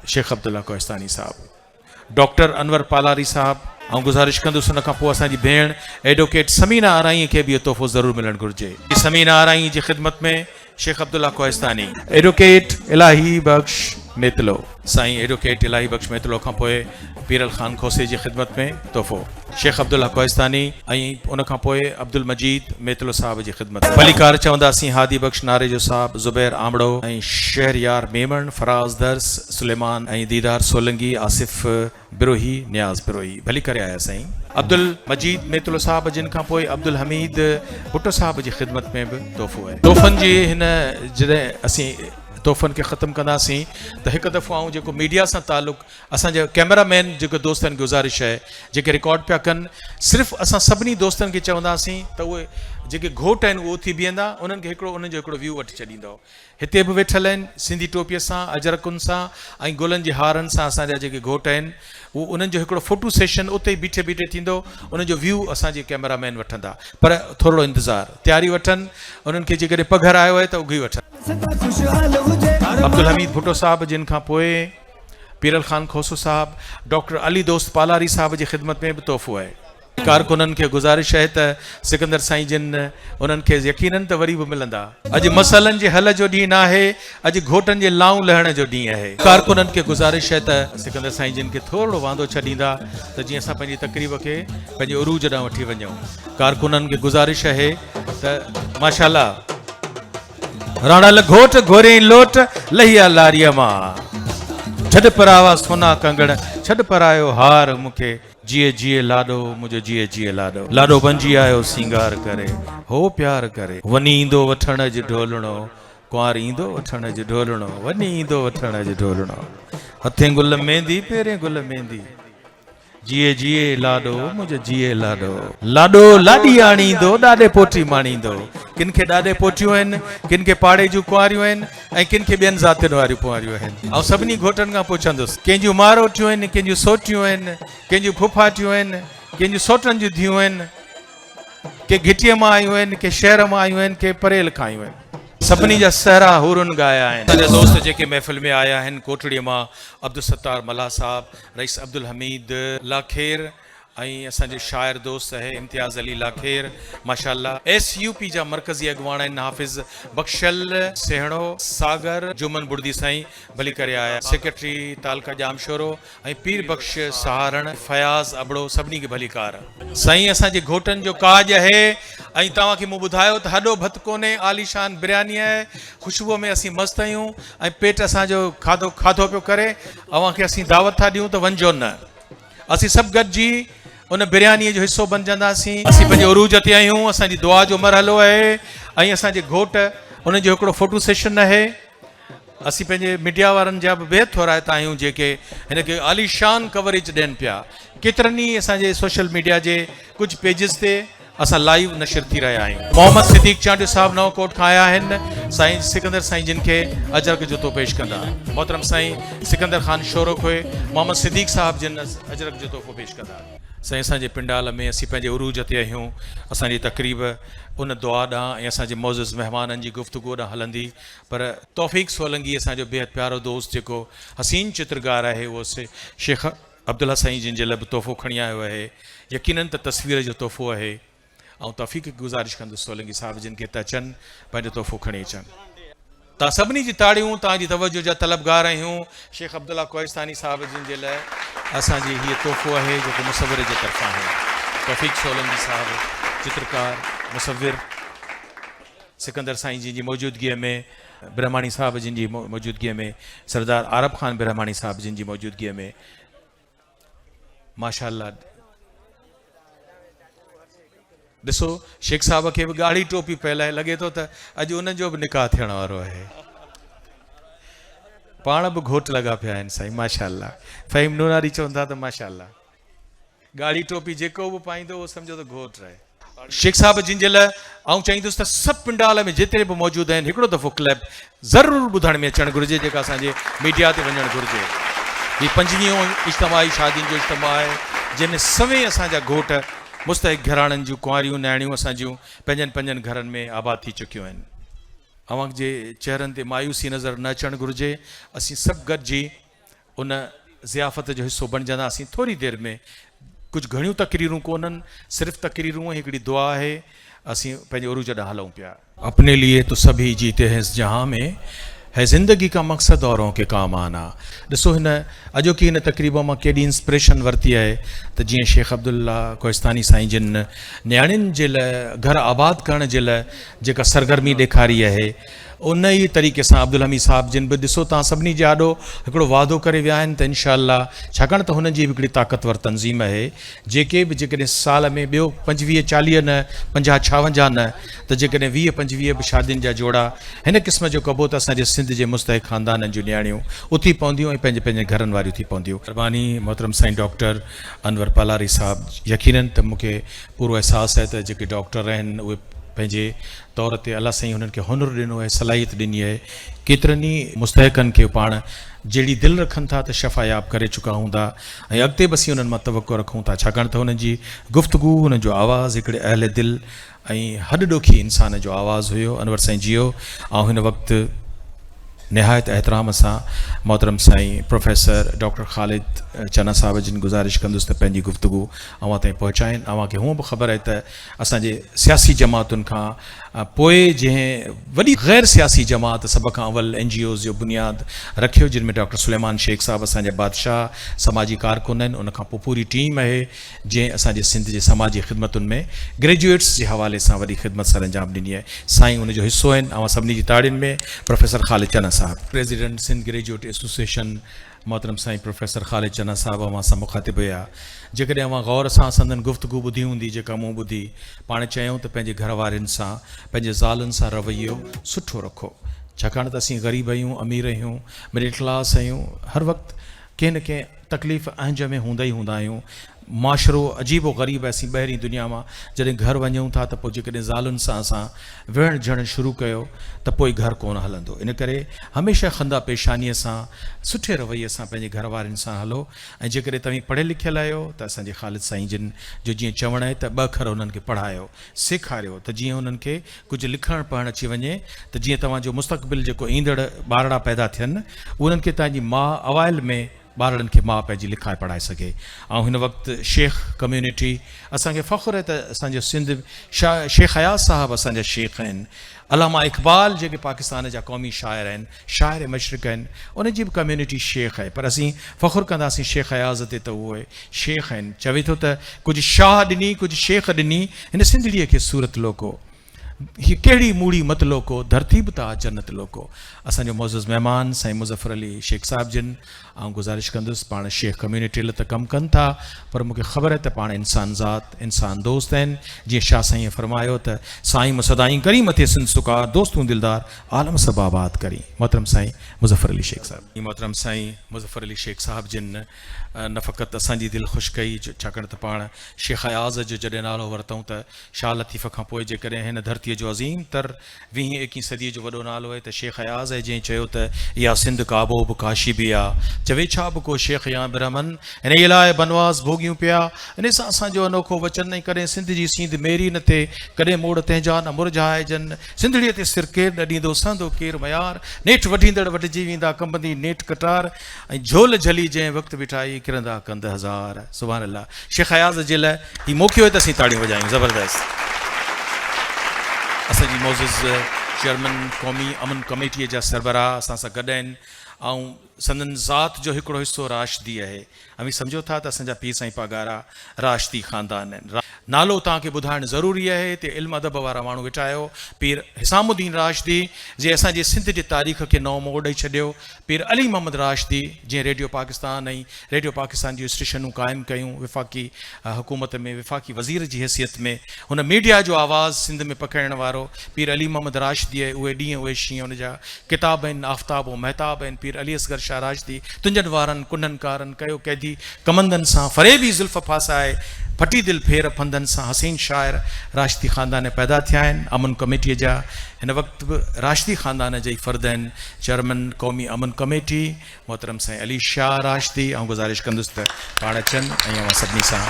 शेख अब्दुल्ला कोहिस्तानी साहब। डॉक्टर अनवर पालारी साहब ऐं गुज़ारिश कंदुसि उन खां पोइ असांजी भेण एडवोकेट समीना आराई खे बि इहो तोहफ़ो ज़रूरु मिलणु घुरिजे। समीना आराई जी ख़िदमत में शेख अब्दुल्ला कोहिस्तानी। एडवोकेट इलाही बख्श मेतलो साईं एडवोकेट इलाही बख्श मेतलो खां पोइ पीरल ख़ान खोसे जी ख़िदमत में तोहफ़ो शेख अब्दुल्ला कोहिस्तानी ऐं उन खां पोइ अब्दुल मजीद मेतलो साहब जी ख़िदमत। भलीकार चवंदासीं हादी बख्श नारे जो साहब, ज़ुबैर आमड़ो ऐं शहरयार मेमण, फराज़ दर्स सुलेमान ऐं दीदार सोलंगी, आसिफ़ बिरोही, नियाज़ बिरोही भली करे आया साईं। अब्दुल मजीद मेतलो साहब जिन खां पोइ अब्दुल हमीद भुट्टो साहब जी ख़िदमत में बि तोहफ़ो आहे। तोहफ़नि जी हिन जॾहिं असीं तोहफ़नि खे ख़तमु कंदासीं त हिकु दफ़ो आऊं जेको मीडिया सां तालुक़ असांजे कैमरामैन जेको दोस्तनि गुज़ारिश आहे जेके रिकॉर्ड पिया कनि सिर्फ़ु असां सभिनी दोस्तनि खे चवंदासीं त उहे जेके घोट आहिनि उहे उथी बीहंदा उन्हनि खे उन्हनि जो हिकिड़ो व्यू वठी छॾींदो हिते बि वेठल आहिनि सिंधी टोपीअ सां अजरकुनि सां ऐं गुलनि जे हारनि सां असांजा जेके घोट आहिनि उहो उन्हनि जो हिकिड़ो फोटो सेशन उते ई बीठे बीठे थींदो उनजो व्यू असांजे कैमरामैन वठंदा पर थोरो इंतज़ारु तयारी वठनि उन्हनि खे जेकॾहिं पघर आयो आहे त उघी वठनि अब्दुल हमीद भुट्टो साहब जिन खां पोइ पीरल ख़ान खोसो साहब डॉक्टर अली दोस्त पालारी साहब जी ख़िदमत में बि तोहफ़ो आहे कारकुननि खे गुज़ारिश आहे त सिकंदर साईं जिन उन्हनि खे यकीननि त वरी बि मिलंदा अॼु मसइलनि जे हल जो ॾींहुं न आहे अॼु घोटनि जे लाऊं लहण जो ॾींहुं आहे कारकुननि खे गुज़ारिश आहे त सिकंदर साईं जिन खे थोरो वांदो छॾींदा त जीअं असां पंहिंजी तक़रीब खे पंहिंजे उरूज ॾांहुं वठी वञूं कारकुननि खे गुज़ारिश आहे त माशाअल्लाह राणल घोट घोरे लोट लहिया लारीअ मां छॾ परावा सोना कंगण छॾ परायो हार मूंखे जिए जिए लाडो मुझे जिए जिए लाडो लाडो बंजी आयो सिंगार करे हो प्यार करे वनी ईंदो वठण जो ढोलणो कुंवार ईंदो वठण जो ढोलणो वनी ईंदो वठण जो ढोलणो हथे गुल मेहंदी पेरे गुल मेहंदी जिए जिए लाडो मुझे जिए लाडो लाडो लाडी आणींदो ॾाॾे पोटी माणींदो किन खे ॾाॾे पोटियूं आहिनि किन खे पाड़े जूं कुंवारियूं आहिनि ऐं किन खे ॿियनि ज़ातियुनि वारियूं कुंवारियूं आहिनि ऐं सभिनी घोटनि खां पुछंदुसि कंहिंजूं मारोटियूं आहिनि कंहिंजूं सोटियूं आहिनि कंहिंजूं फुफाटियूं आहिनि कंहिंजूं सोटनि जूं धीअरूं आहिनि के घिटीअ मां आयूं आहिनि के शहर मां आयूं आहिनि के परेल खां आयूं आहिनि सभिनी जा सहरा हुरन गाया आहिनि असांजा दोस्त जेके महफ़िल में आया आहिनि कोटड़ीअ मां अब्दुल सत्तार मल्हा साहब रईस अब्दुल हमीद लाखेर ऐं असांजो शाइर दोस्त आहे इम्तियाज़ अली लाखेर माशाअल्लाह SUP जा मरकज़ी अॻवान आहिनि हाफ़िज़ बख्शल सेहणो सागर जुमन बुर्दी साईं भली करे आया सेक्रेटरी तालका जामशोरो ऐं पीर बख्श सहारण फयाज़ अबड़ो सभिनी खे भली कार साईं असांजे घोटनि जो काज आहे ऐं तव्हांखे मूं ॿुधायो त हॾो भत कोन्हे आलीशान बिरयानी आहे ख़ुशबूअ में असीं मस्तु आहियूं ऐं पेट असांजो खाधो पियो करे अव्हांखे असीं दावत था ॾियूं त वञिजो न असीं सभु गॾिजी उन बिरयानीअ जो हिसो बणिजंदासीं असीं पंहिंजे उरूज ते आहियूं असांजी दुआ जो मरहलो आहे ऐं असांजे घोट उनजो हिकिड़ो फोटो सेशन आहे असीं पंहिंजे मीडिया वारनि जा बि बेहद थोराइता आहियूं जेके हिनखे आलीशान कवरेज ॾियनि पिया केतिरनि ई असांजे सोशल मीडिया जे कुझु पेजिस ते असां लाइव नशर थी रहिया आहियूं मोहम्मद सिद्दीक़ चांडियो साहब नवकोट खां आया आहिनि साईं सिकंदर साईं जिन खे अजरक जुतो पेश कंदा मोहतरम साईं सिकंदर ख़ान शोरो खोए मोहम्मद सिद्दीक़ साहब जिन अजरक जुतो पेश कंदा साईं असांजे पिंडाल में असीं पंहिंजे उरूज ते आहियूं असांजी तक़रीब उन दुआ ॾांहुं ऐं असांजे मौज़ूज़ महिमाननि जी गुफ़्तगू ॾांहुं हलंदी पर तौफ़ीक़ सोलंगी असांजो बेहद प्यारो दोस्त जेको हसीन चित्रकार आहे उहो शेख अब्दुल्ला साईं जिन जे लाइ बि तोहफ़ो खणी आयो आहे यकीननि त तस्वीर जो तोहफ़ो आहे ऐं तौफ़ीक़ गुज़ारिश कंदुसि सोलंगी साहिब जिन खे त अचनि पंहिंजो तोहफ़ो खणी अचनि तव्हां सभिनी जी ताड़ियूं तव्हांजी तवजो जा तलबगार आहियूं शेख अब्दुल्ला कोहिस्तानी साहिब जिन जे लाइ असांजी हीअ तोहफ़ो आहे जेको मुसविर जे तरफ़ां आहे तौफ़ीक़ सोलंगी साहिब चित्रकार मुसविर सिकंदर साईं जिन जी मौजूदगीअ में ब्रह्माणी साहिब जिन जी मौजूदगीअ में सरदार आरब ख़ान ब्रह्माणी साहिब जिन जी मौजूदगीअ में माशाअल्लाह ॾिसो शेख साहब खे बि ॻाढ़ी टोपी पियल आहे लॻे थो त अॼु उनजो बि निकाह थियण वारो आहे पाण बि घोट लॻा पिया आहिनि साईं माशाअल्लाह फ़हीम नूरारी चवंदा त माशाअल्लाह ॻाढ़ी टोपी जेको बि पाईंदो उहो सम्झो त घोट रहे शेख साहब जिन जे लाइ आउं चाहींदुसि त सभु पिंडाल में जेतिरे बि मौजूदु आहिनि हिकिड़ो दफ़ो क्लब ज़रूरु ॿुधण में अचणु घुरिजे जेका असांजे मीडिया ते वञणु घुरिजे हीअ 5वीं इज्तिमाही शादियुनि जो इज्तिमा आहे जंहिंमें सभई असांजा घोट मुस्तहिक घराणनि जूं कुंवारियूं नैणियूं असांजूं पंहिंजनि घरनि में आबाद थी चुकियूं आहिनि अव्हां जे चेहरनि ते मायूसी नज़र न अचणु घुरिजे असीं सभु गॾिजी उन ज़ियाफ़त जो हिसो बणिजंदासीं थोरी देरि में कुझु घणियूं तक़रीरूं कोन्हनि सिर्फ़ु तक़रीरूं हिकिड़ी दुआ आहे असीं पंहिंजे उरूज ॾांहुं हलूं पिया अपने लिए तो सभी जीते हैं इस जहां में है ज़िंदगी का मक़सद औरों के काम आना ॾिसो हिन अॼोकी हिन तक़रीब मां केॾी इंस्पिरेशन वरिती आहे त जीअं शेख अब्दुल्ला कोहिस्तानी साईं जिन न्याणियुनि जे लाइ घर आबाद करण जे लाइ जेका सरगर्मी ॾेखारी आहे उन ई तरीक़े सां अब्दुल हमीद साहब जिन बि ॾिसो तव्हां सभिनी जे आॾो हिकिड़ो वादो करे विया आहिनि त इनशाअल्लाह, छाकाणि त हुननि जी बि हिकिड़ी ताक़तवर तंज़ीम आहे, जेके बि जेकॾहिं साल में ॿियो 25-40 न 50-56 न त जेकॾहिं 20-25 बि शादियुनि जा जोड़ा हिन क़िस्म जो कबो त असांजे सिंध जे मुस्तहिक ख़ानदाननि जूं न्याणियूं उथी पवंदियूं ऐं पंहिंजे पंहिंजे घरनि वारियूं थी पवंदियूं। महिरबानी मोहतरम साईं डॉक्टर अनवर पालारी साहब, यकीनन त मूंखे पूरो अहसासु आहे त जेके डॉक्टर आहिनि उहे पंहिंजे तौर ते अलाह साईं हुननि खे हुनुर ॾिनो आहे, सलाहियत ॾिनी आहे, केतिरनि ई मुस्तहिकनि खे पाण जहिड़ी दिलि रखनि था त शफ़ायाब करे चुका हूंदा ऐं अॻिते बि असीं हुननि मां तवक़ो रखूं था, छाकाणि त हुननि जी गुफ़्तगू, हुननि जो आवाज़ु हिकिड़े अहले दिलि ऐं हॾ ॾोखी इंसान जो आवाज़ु हुयो। अनवर साईं जियो ऐं हिन वक़्तु निहायत एहतराम सां मोहतरम साईं प्रोफेसर डॉक्टर ख़ालिद चना साहब जिन गुज़ारिश कंदुसि त पंहिंजी गुफ़्तगू अवां ताईं पहुचाइनि। अवांखे हूअं बि ख़बर आहे त असांजे सियासी जमातुनि खां पोइ जंहिं वॾी गैर सियासी जमात सभ खां अवल NGOs जो बुनियादु रखियो, जिन में डॉक्टर सुलेमान शेख साहब असांजे बादशाह समाजी कारकुन आहिनि, उनखां पोइ पूरी टीम आहे जंहिं असांजे सिंध जे समाजी ख़िदमतुनि में ग्रेजुएट्स जे हवाले सां वॾी ख़िदमत सर अंजाम ॾिनी आहे। साईं उनजो हिसो आहिनि। अवां सभिनी जी ताड़ियुनि में प्रोफेसर ख़ालिद चना साहब, प्रेसिडेंट सिंध ग्रेजुएट एसोसिएशन मोहतरम साईं प्रोफेसर ख़ालिद चना साहब अवां सां मुखातिब हुया। जेकॾहिं अवां गौर सां संदन गुफ़्तगू ॿुधी हूंदी, जेका मूं ॿुधी, पाण चयूं त पंहिंजे घर वारनि सां, पंहिंजे ज़ालुनि सां रवैयो सुठो रखो, छाकाणि त असीं ग़रीब आहियूं, अमीर आहियूं, मिडिल क्लास आहियूं, हर वक़्तु कंहिं न कंहिं तकलीफ़ अंज में हूंदा ई हूंदा आहियूं। माशरो अजीबो ग़रीब आहे। असीं ॿाहिरीं दुनिया मां जॾहिं घर वञूं था त पोइ जेकॾहिं ज़ालुनि सां असां विहणु झड़णु शुरू कयो त पोइ घर कोन हलंदो। इन करे हमेशह खंदा पेशानीअ सां, सुठे रवैये सां पंहिंजे घर वारनि सां हलो। ऐं जेकॾहिं तव्हां पढ़ियल लिखियल आहियो त असांजे ख़ालिद साईं जिन जो जीअं चवणु आहे त 2 अखर उन्हनि खे पढ़ायो, सेखारियो त जीअं उन्हनि खे कुझु लिखणु पढ़णु अची वञे, त जीअं तव्हांजो मुस्तक़बिल जेको ईंदड़ ॿारड़ा पैदा थियनि उन्हनि खे तव्हांजी माउ अवाइल में ॿारनि खे माउ पंहिंजी लिखाए पढ़ाए सघे। ऐं हिन वक़्तु शेख कम्यूनिटी, असांखे फ़ख़ुरु आहे त असांजो सिंध शेख हयात साहब असांजा शेख आहिनि। अलामा इक़बाल जेके पाकिस्तान जा क़ौमी शाइर आहिनि, शाइर मशरिक़ आहिनि, उनजी बि कम्यूनिटी शेख आहे। पर असीं फ़ख़ुरु कंदासीं शेख हयाज़ ते त उहे शेख आहिनि। चवे थो त कुझु शाह ॾिनी, कुझु शेख ॾिनी, हिन सिंधड़ीअ खे सूरत लोको, हीअ कहिड़ी मूड़ी मत लोको, धरती बि ता जन्नत लोको। असांजो मोज़ज़ महिमान साईं मुज़फ़र अली शेख साहब जिन, ऐं गुज़ारिश कंदुसि, पाण शेख कम्यूनिटी लाइ त कमु कनि था, पर मूंखे ख़बर आहे त पाण इंसान ज़ात, इंसान दोस्त आहिनि। जीअं शाह साईं फरमायो त साईं मुसदाई करी मथे सिंध सुकार, दोस्तूं दिलदार आलम सब आबाद करी। मोहतरम साईं मुज़फ़र अली शेख साहब, मोहतरम साईं मुज़फ़र अली शेख साहब जिन न फ़क़ति असांजी दिलि ख़ुशि कई, छाकाणि त पाण शेख हयाज़ जो जॾहिं नालो वरितऊं त शाह लतीफ़ खां पोइ जेकॾहिं हिन धरतीअ जो अज़ीम तर 20-21 सदीअ जो वॾो नालो आहे त शेख हयाज़ आहे, जंहिं चयो त इहा सिंध काबो बि काशी बि आहे, चवे छा बि को शेख या ब्रह्मन, हिन इलाए बनवास भोगियूं पिया। इन सां असांजो अनोखो वचन ऐं कॾहिं सिंध जी सींध मेरी न थिए, कॾहिं मोड़ तंहिंजा न मुरझाइजनि, सिंधड़ीअ ते सिर केरु न ॾींदो, सहंदो केरु मयार, नेठि वढींदड़ वढिजी वेंदा कंबंदी नेठि कटार, ऐं झोल झली जंहिं वक़्तु बिठाई किरंदा कंद हज़ार। सुभान अल्लाह। शेख हयाज़ जे लाइ हीउ मौक़ो आहे त असीं ताड़ियूं वॼायूं। ज़बरदस्त। असांजी मोज़िज़ चेयरमैन क़ौमी अमन कमेटीअ जा सरबराह असां सां गॾु आहिनि, ऐं संदन ज़ात जो हिकिड़ो हिसो राशिदी आहे। अमी सम्झो था त असांजा पीर साईं पागारा राशिदी ख़ानदान आहिनि। नालो तव्हांखे ॿुधाइणु ज़रूरी आहे। हिते इल्मु अदब वारा माण्हू वेठा आहियो। पीर हिसामुद्दीन राशिदी जंहिं असांजे सिंध जे तारीख़ खे नओं मोड़ ॾेई छॾियो। पीर अली मोहम्मद राशिदी जंहिं रेडियो पाकिस्तान ऐं रेडियो पाकिस्तान जूं स्टेशनूं क़ाइमु कयूं, विफ़ाक़ी हुकूमत में विफ़ाक़ी वज़ीर जी हैसियत में हुन मीडिया जो आवाज़ु सिंध में पखिड़ण वारो पीर अली मोहम्मद राशिदी आहे। उहे ॾींहं उहे शींहं हुनजा किताब आहिनि, आफ़्ताब ऐं महताब आहिनि। पीर अली असगर शाह राशिदी तुंजनि वारनि कुननि कारनि कयो कैदी कमंदनि सां फ़रेबी ज़ुल्फ़ फासाए, फटी दिलि फेर फंदनि सां हसीन शाइर राशिदी ख़ानदान पैदा थिया आहिनि। अमन कमेटीअ जा हिन वक़्तु बि राशिदी ख़ानदान जा ई फ़र्द आहिनि। चेयरमैन क़ौमी अमन कमेटी मोहतरम साईं अली शाह राशिदी, ऐं गुज़ारिश कंदुसि त पाण अचनि ऐं अवां सभिनी सां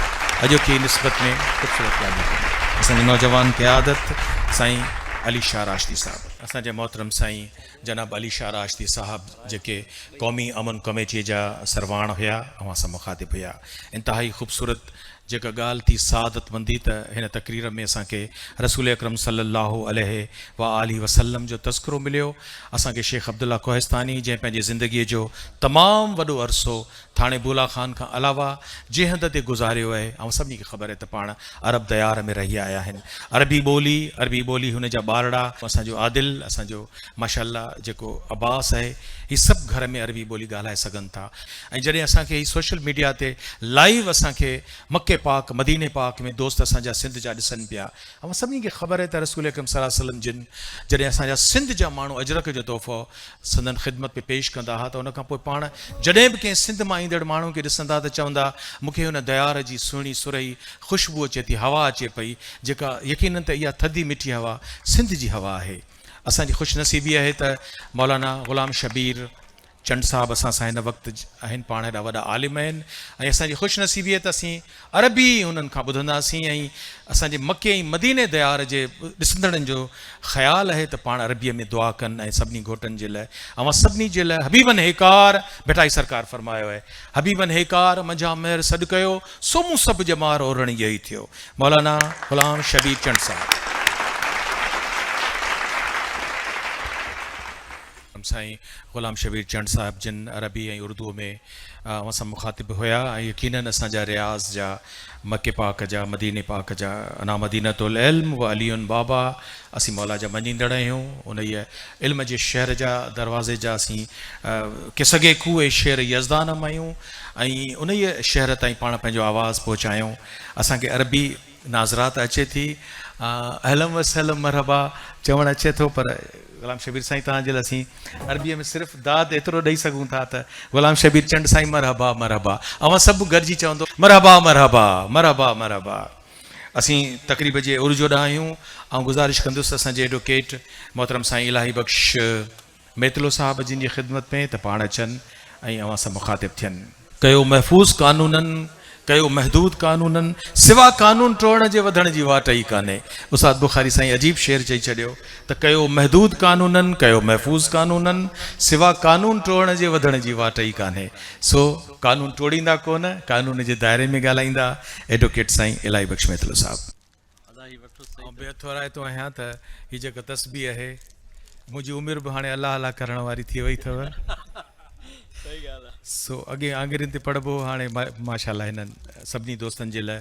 अॼोकी निस्बत में ख़ूबसूरत ॻाल्हियूं कनि। असांजे नौजवान क़यादत साईं अली शाह राशिदी साहब, असांजे मोहतरम साईं जनाब अली शाह राशिदी साहब जेके क़ौमी अमन कमेटीअ जा सरवाण हुया, अवां सां मुखातिब हुया। इंतिहाई ख़ूबसूरत जेका ॻाल्हि थी सादतमंदी त हिन तकरीर में असांखे रसूल अकरम सल्लल्लाहु अलैहि वालि वसल्लम जो तज़किरो मिलियो। असांखे शेख अब्दुल्ला कोहिस्तानी जंहिं पंहिंजी ज़िंदगीअ जो तमामु वॾो अरसो थाणे बुला खान खां अलावा जंहिं हंध ते गुज़ारियो आहे, ऐं सभिनी खे ख़बर आहे त पाण अरब दयार में रही आया आहिनि। अरबी ॿोली हुन जा ॿारड़ा, असांजो आदिल, असांजो माशाअल्लाह जेको अब्बास आहे, ही सभु घर में अरबी ॿोली ॻाल्हाए सघनि था। ऐं जॾहिं असांखे ही सोशल मीडिया ते लाइव असांखे मके पाक मदीने पाक में दोस्त असांजा सिंध जा ॾिसनि पिया, ऐं सभिनी खे ख़बर आहे त रसूल अकरम सल्लल्लाहु अलैहि वसल्लम जिन जॾहिं असांजा सिंध जा माण्हू अजरक जो तोहफ़ो संदन ख़िदमत में पेश कंदा हुआ, त उन खां पोइ पाण जॾहिं बि कंहिं सिंध मां ईंदड़ माण्हू खे ॾिसंदा त चवंदा मूंखे हुन दयार जी सुहिणी सुरही ख़ुशबू अचे थी, हवा अचे पई, जेका यकीनन त इहा थधी मिठी हवा सिंध जी हवा आहे। असांजी ख़ुशनसीबी आहे त मौलाना ग़ुलाम शबीर चंड साहब असां सां हिन वक़्तु आहिनि, पाण हेॾा वॾा आलिम आहिनि, ऐं असांजी ख़ुशनसीबी आहे त असीं अरबी हुननि खां ॿुधंदासीं। ऐं असांजे मके ऐं मदीने दयार जे ॾिसंदड़नि जो ख़्यालु आहे त पाण अरबीअ में दुआ कनि, ऐं सभिनी घोटनि जे लाइ, ऐं सभिनी जे लाइ हबीबन हेकार बेटाई सरकार फरमायो आहे, हबीबन हेकार मंझा महर सॾु कयो सोमूं सभु जमार ओरण इहो ई थियो। मौलाना ग़ुलाम शबीर चंड साहब। साईं ग़ुलाम शबीर चंड साहब जिन अरबी ऐं उर्दू में असां मुखातिब हुया, ऐं यकीनन असांजा रियाज़ जा, मके पाक जा, मदीने पाक जा, अना मदीनतुल इल्म व अलीउन बाबा, असीं मौला जा मञींदड़ आहियूं। उन इल्म जे शहर जा दरवाज़े जा असीं के सघे खूह शेर यज़दान मां आहियूं, ऐं उन शहर ताईं पाण पंहिंजो आवाज़ु पहुचायूं। असांखे अरबी नाज़रात अचे थी, अहलम वसहलम मरहबा चवणु अचे थो, पर ग़ुलाम शबीर साईं तव्हांजे लाइ असीं अरबीअ में सिर्फ़ु दाद एतिरो ॾेई सघूं था त ग़ुलाम शबीर चंड साईं मरहबा मरहबा, अवां सभु गॾिजी चवंदो मरहबा मरहबा मरहबा मरहबा। असीं तक़रीब जे उर्जो ॾांहुं आहियूं, ऐं गुज़ारिश कंदुसि असांजे एडवोकेट मोहतरम साईं इलाही बख़्श मेतलो साहब जिन जी ख़िदमत में त पाण अचनि ऐं अवां सां मुखातिब थियनि। कयो महफ़ूज़ कानूननि, कयो महदूद कानूननि, सिवा कानून टोड़ण जे वधण जी वाट ई कान्हे। उस्ताद बुखारी साईं अजीब शेर चई छॾियो त कयो महदूद कानूननि, कयो महफ़ूज़ कानूननि, सिवा कानून टोड़ण जे वधण जी वाट ई कान्हे। सो कानून टोड़ींदा कोन, कानून जे दायरे में ॻाल्हाईंदा। एडवोकेट साईं इलाही बख़्श मेतलो साहब। बेहद थोराइतो आहियां त हीअ जेका तस्बीह आहे, मुंहिंजी उमिरि बि हाणे अलाह अलाह करण वारी थी वई अथव। सो अॻे आङिरियुनि ते पढ़बो, हाणे माशाअल्लाह हिननि सभिनी दोस्तनि जे लाइ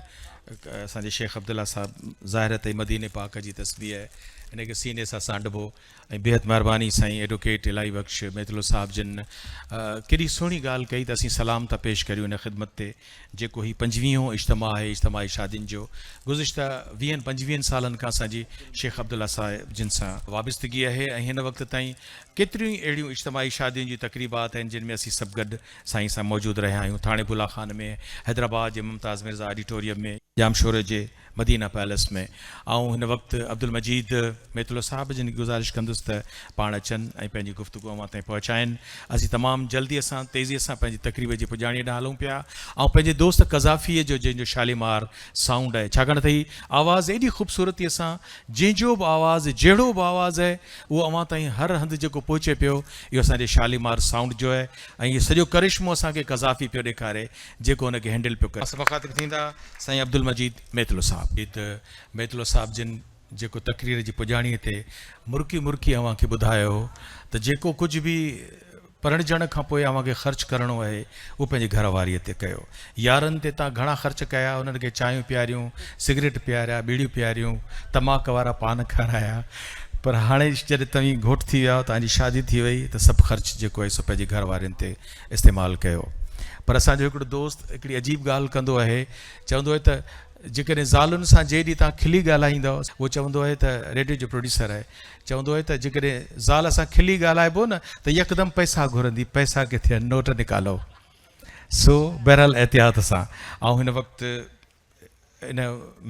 असांजे शेख अब्दुल्ला साहब ज़ाहिरत मदीने पाक जी तस्बीह आहे, हिनखे सीने सां सांढबो। ऐं बेहद महिरबानी साईं एडवोकेट इलाही बख़्श मेतलो साहब जिन केॾी सुहिणी ॻाल्हि कई त असीं सलाम था पेश करियूं हिन ख़िदमत ते, जेको ही 25हों इज्तिमा आहे इज्तिमाही शादियुनि जो। गुज़िश्ता 20-25 सालनि खां असांजी शेख अब्दुल्ला साहिब जिन सां वाबस्तगी आहे, ऐं हिन वक़्त ताईं केतिरियूं अहिड़ियूं इज्तिमाही शादियुनि जी तक़रीबात आहिनि जिन में असीं सभु गॾु साईं सां मौजूदु रहिया आहियूं। थाणे बुला खान में, हैदराबाद जे मुमताज़ मिर्ज़ा ऑडिटोरियम में, जामशोर जे मदीना पैलेस में, ऐं हिन वक़्तु अब्दुल मजीद मेतलो साहब जिन गुज़ारिश कंदुसि त पाण अचनि ऐं पंहिंजी गुफ़्तगू अवां ताईं पहुचाइनि। असीं तमामु जल्दीअ सां तेज़ीअ सां पंहिंजी तक़रीब जी पुॼाणीअ ॾांहुं हलूं पिया, ऐं पंहिंजे दोस्त कज़ाफ़ीअ जो जंहिंजो शालीमार साउंड आहे, छाकाणि त हीअ आवाज़ु एॾी ख़ूबसूरतीअ सां, जंहिंजो बि आवाज़ु जहिड़ो बि आवाज़ु आहे उहो अवां ताईं हर हंधि जेको पहुचे पियो, इहो असांजे शालीमार साउंड जो आहे। ऐं इहो सॼो करिश्मो असांखे कज़ाफ़ी पियो ॾेखारे, जेको हुनखे हैंडल पियो करे। मुखातिब थींदा साईं अब्दुल मजीद मेतलो साहब। मेतलो साहब जिन जेको तक़रीर जी पुॼाणीअ ते मुर्की मुर्की अव्हांखे ॿुधायो त जेको कुझु बि परणजण खां पोइ अव्हांखे ख़र्चु करिणो आहे उहो पंहिंजे घरवारीअ ते कयो। यारनि ते तव्हां घणा ख़र्च कया, उन्हनि खे चांहियूं पीआरियूं, सिगरेट पीआरिया, बीड़ियूं पीआरियूं, तमाक वारा पान खाराया, पर हाणे जॾहिं तव्हीं घोट थी विया, तव्हांजी शादी थी वई, त सभु ख़र्चु जेको आहे सो पंहिंजे घर वारनि ते इस्तेमालु कयो। पर असांजो हिकिड़ो दोस्त हिकिड़ी अजीब ॻाल्हि कंदो आहे, चवंदो आहे त जेकॾहिं ज़ालुनि सां जेॾी तव्हां खिली ॻाल्हाईंदव, उहो चवंदो आहे त रेडियो जो प्रोड्यूसर आहे, चवंदो आहे त जेकॾहिं ज़ाल सां खिली ॻाल्हाइबो न त यकदमि पैसा घुरंदी, पैसा किथे आहिनि, नोट निकालो। सो बहरहाल एहतियात सां। ऐं हिन वक़्तु इन